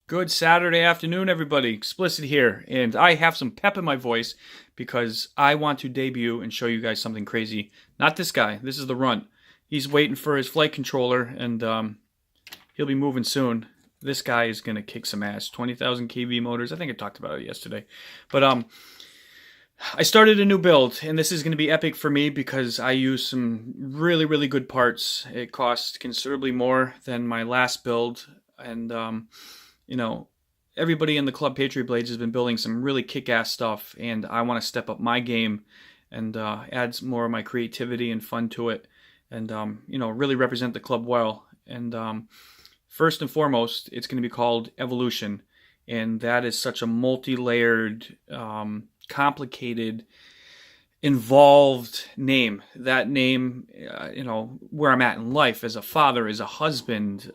Good Saturday afternoon, everybody. Explicit here, and I have some pep in my voice because I want to debut and show you guys something crazy. Not this guy. This is the runt. He's waiting for his flight controller, and he'll be moving soon. This guy is gonna kick some ass. 20,000 kV motors. I think I talked about it yesterday, but I started a new build, and this is going to be epic for me because I use some really good parts. It costs considerably more than my last build, and you know, everybody in the Club Patriot Blades has been building some really kick-ass stuff, and I want to step up my game and add some more of my creativity and fun to it, and really represent the club well. And first and foremost, it's going to be called Evolution, and that is such a multi-layered, complicated, involved name. That name, where I'm at in life as a father, as a husband,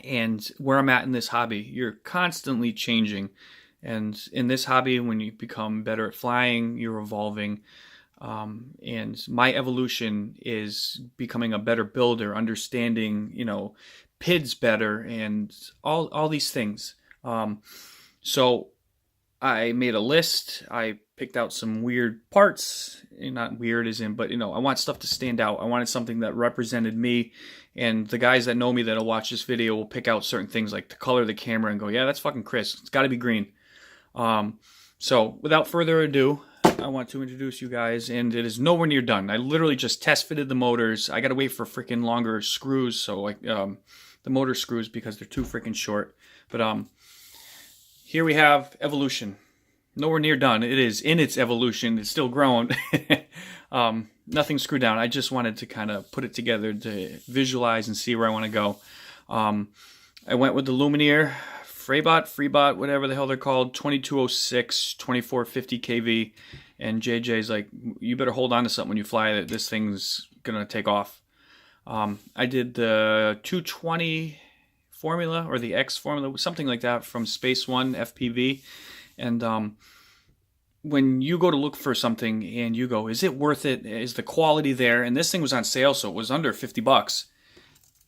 and where I'm at in this hobby. You're constantly changing. And in this hobby, when you become better at flying, you're evolving. And my evolution is becoming a better builder, understanding, PIDs better, and all these things. So I made a list. I picked out some weird parts. Not weird as in, but I want stuff to stand out. I wanted something that represented me, and the guys that know me that'll watch this video will pick out certain things like the color of the camera and go, yeah, that's fucking Chris. It's got to be green. So without further ado, I want to introduce you guys, and it is nowhere near done. I literally just test fitted the motors. I got to wait for freaking longer screws, so the motor screws, because they're too freaking short. But here we have Evolution. Nowhere near done. It is in its evolution. It's still growing. Nothing screwed down. I just wanted to kind of put it together to visualize and see where I want to go. I went with the Lumineer Freebot, whatever the hell they're called, 2206, 2450 kV. And JJ's like, you better hold on to something when you fly. This thing's going to take off. I did the 220 formula, or the X formula, something like that, from Space One FPV. And when you go to look for something and you go, is it worth it? Is the quality there? And this thing was on sale, so it was under $50.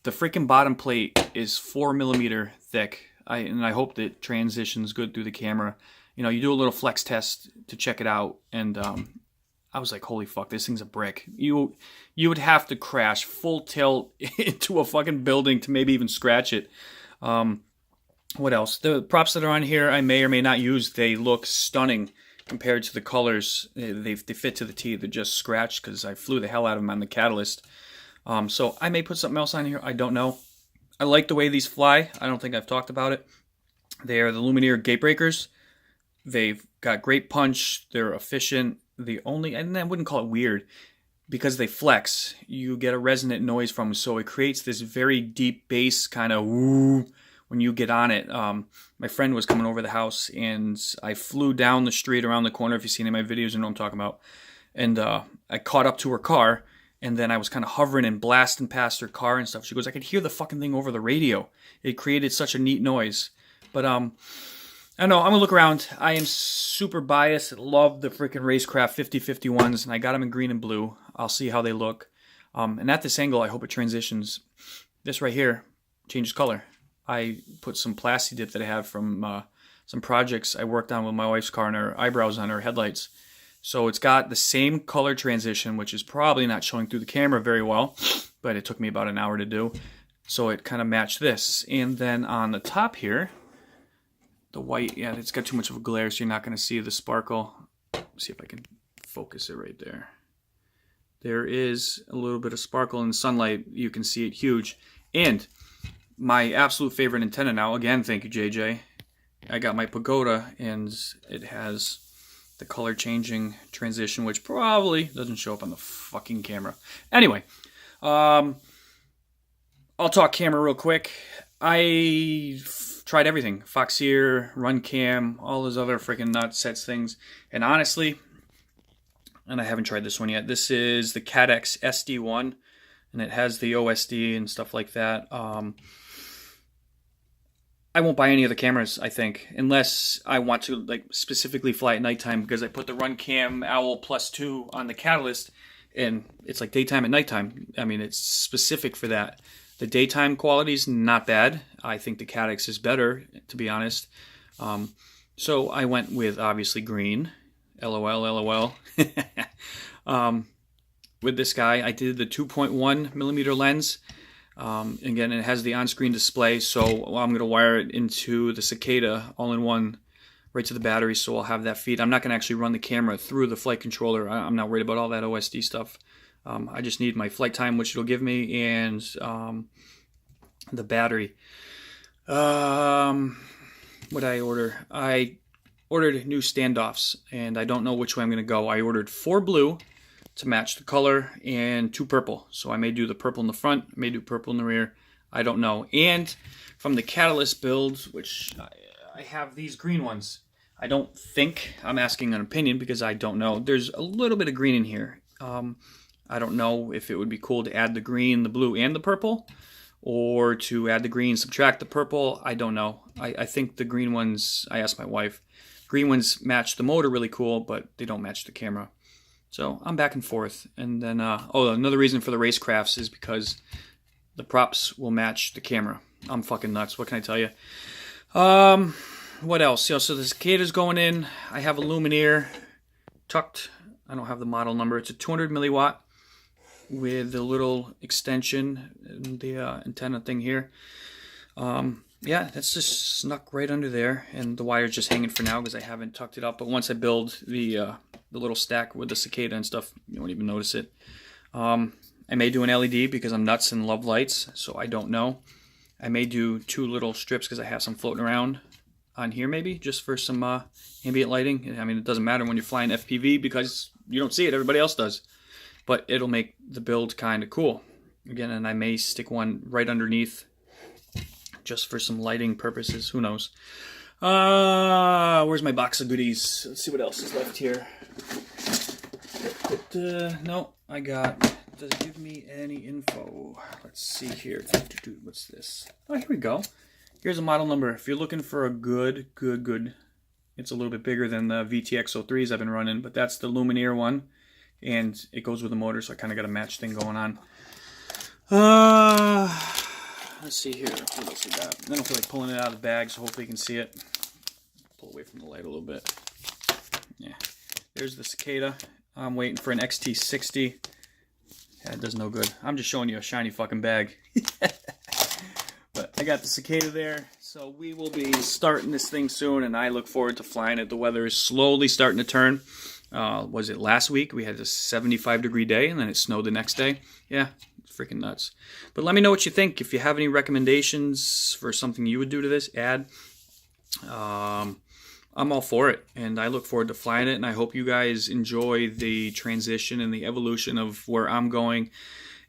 The freaking bottom plate is 4mm thick. I hope that transitions good through the camera. You do a little flex test to check it out, and I was like, holy fuck, this thing's a brick. You would have to crash full tilt into a fucking building to maybe even scratch it. What else? The props that are on here I may or may not use. They look stunning compared to the colors. They fit to the T. They're just scratched because I flew the hell out of them on the Catalyst. So I may put something else on here. I don't know. I like the way these fly. I don't think I've talked about it. They are the Lumineer gate breakers. They've got great punch. They're efficient. And I wouldn't call it weird, because they flex. You get a resonant noise from them, so it creates this very deep bass kind of woo when you get on it. My friend was coming over the house, and I flew down the street around the corner. If you've seen any of my videos, you know what I'm talking about. And I caught up to her car, and then I was kind of hovering and blasting past her car and stuff. She goes, I could hear the fucking thing over the radio. It created such a neat noise. But I don't know. I'm going to look around. I am super biased. Love the freaking Racecraft 5051s, and I got them in green and blue. I'll see how they look. And at this angle, I hope it transitions. This right here changes color. I put some Plasti Dip that I have from some projects I worked on with my wife's car and her eyebrows on her headlights. So it's got the same color transition, which is probably not showing through the camera very well, but it took me about an hour to do. So it kind of matched this. And then on the top here, the white, yeah, it's got too much of a glare, so you're not going to see the sparkle. Let's see if I can focus it right there. There is a little bit of sparkle in the sunlight. You can see it huge. And my absolute favorite antenna now, again, thank you, JJ. I got my Pagoda, and it has the color changing transition, which probably doesn't show up on the fucking camera. Anyway, I'll talk camera real quick. I tried everything. Foxeer, RunCam, all those other freaking nutsets things. And honestly, and I haven't tried this one yet, this is the Cadex SD1, and it has the OSD and stuff like that. I won't buy any of the cameras, I think, unless I want to specifically fly at nighttime, because I put the RunCam Owl Plus 2 on the Catalyst, and it's like daytime and nighttime. I mean, it's specific for that. The daytime quality is not bad. I think the Caddx is better, to be honest. So I went with, obviously, green. LOL, LOL. With this guy, I did the 2.1 millimeter lens. Again, it has the on-screen display, so I'm going to wire it into the Cicada all-in-one right to the battery, so I'll have that feed. I'm not going to actually run the camera through the flight controller. I'm not worried about all that OSD stuff. I just need my flight time, which it'll give me, and the battery. What did I order? I ordered new standoffs, and I don't know which way I'm going to go. I ordered 4 blue to match the color and 2 purple. So I may do the purple in the front, may do purple in the rear. I don't know. And from the Catalyst build, which I have these green ones. I don't think, I'm asking an opinion because I don't know. There's a little bit of green in here. I don't know if it would be cool to add the green, the blue, and the purple, or to add the green, subtract the purple. I don't know. I think the green ones, I asked my wife, green ones match the motor really cool, but they don't match the camera. So I'm back and forth. And then, another reason for the racecrafts is because the props will match the camera. I'm fucking nuts. What can I tell you? What else? So the Cicada's going in. I have a Lumineer tucked. I don't have the model number. It's a 200 milliwatt with a little extension and the antenna thing here. Yeah, that's just snuck right under there, and the wire's just hanging for now because I haven't tucked it up. But once I build the little stack with the Cicada and stuff, you won't even notice it. I may do an LED because I'm nuts and love lights, so I don't know. I may do 2 little strips because I have some floating around on here, maybe just for some ambient lighting. I mean, it doesn't matter when you're flying FPV because you don't see it; everybody else does. But it'll make the build kind of cool. Again, and I may stick one right underneath just for some lighting purposes. Who knows? Where's my box of goodies? Let's see what else is left here. No, I got... Does it give me any info? Let's see here. What's this? Oh, here we go. Here's a model number. If you're looking for a good... It's a little bit bigger than the VTX03s I've been running, but that's the Lumineer one. And it goes with the motor, so I kind of got a match thing going on. Let's see here. What else we got? I don't feel like pulling it out of the bag, so hopefully you can see it. Pull away from the light a little bit. Yeah. There's the Cicada. I'm waiting for an XT60. Yeah, it does no good. I'm just showing you a shiny fucking bag. But I got the Cicada there, so we will be starting this thing soon, and I look forward to flying it. The weather is slowly starting to turn. Was it last week? We had a 75-degree day, and then it snowed the next day. Yeah, it's freaking nuts. But let me know what you think. If you have any recommendations for something you would do to this, add. I'm all for it, and I look forward to flying it, and I hope you guys enjoy the transition and the evolution of where I'm going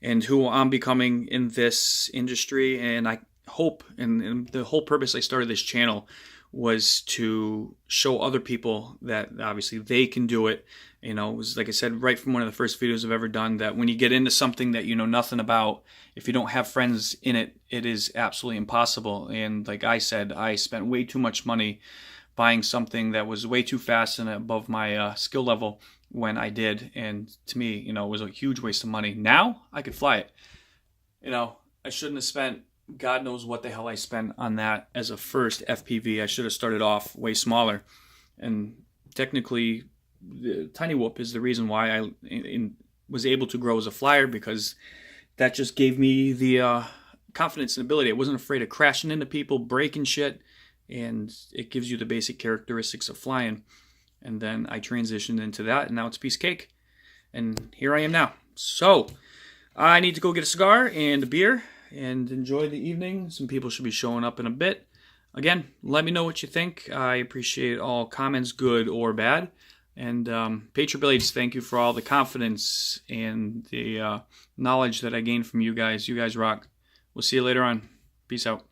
and who I'm becoming in this industry. And I hope, and the whole purpose I started this channel was to show other people that obviously they can do it. You know, it was like I said, right from one of the first videos I've ever done, that when you get into something that you know nothing about, if you don't have friends in it, it is absolutely impossible. And like I said, I spent way too much money buying something that was way too fast and above my skill level when I did. And to me, you know, it was a huge waste of money. Now I could fly it. You know, I shouldn't have spent God knows what the hell I spent on that as a first FPV. I should have started off way smaller. And technically, the Tiny Whoop is the reason why I was able to grow as a flyer, because that just gave me the confidence and ability. I wasn't afraid of crashing into people, breaking shit, and it gives you the basic characteristics of flying. And then I transitioned into that, and now it's a piece of cake. And here I am now. So, I need to go get a cigar and a beer and enjoy the evening. Some people should be showing up in a bit. Again, let me know what you think. I appreciate all comments, good or bad. And Patriot Blades, thank you for all the confidence and the knowledge that I gained from you guys. You guys rock. We'll see you later on. Peace out.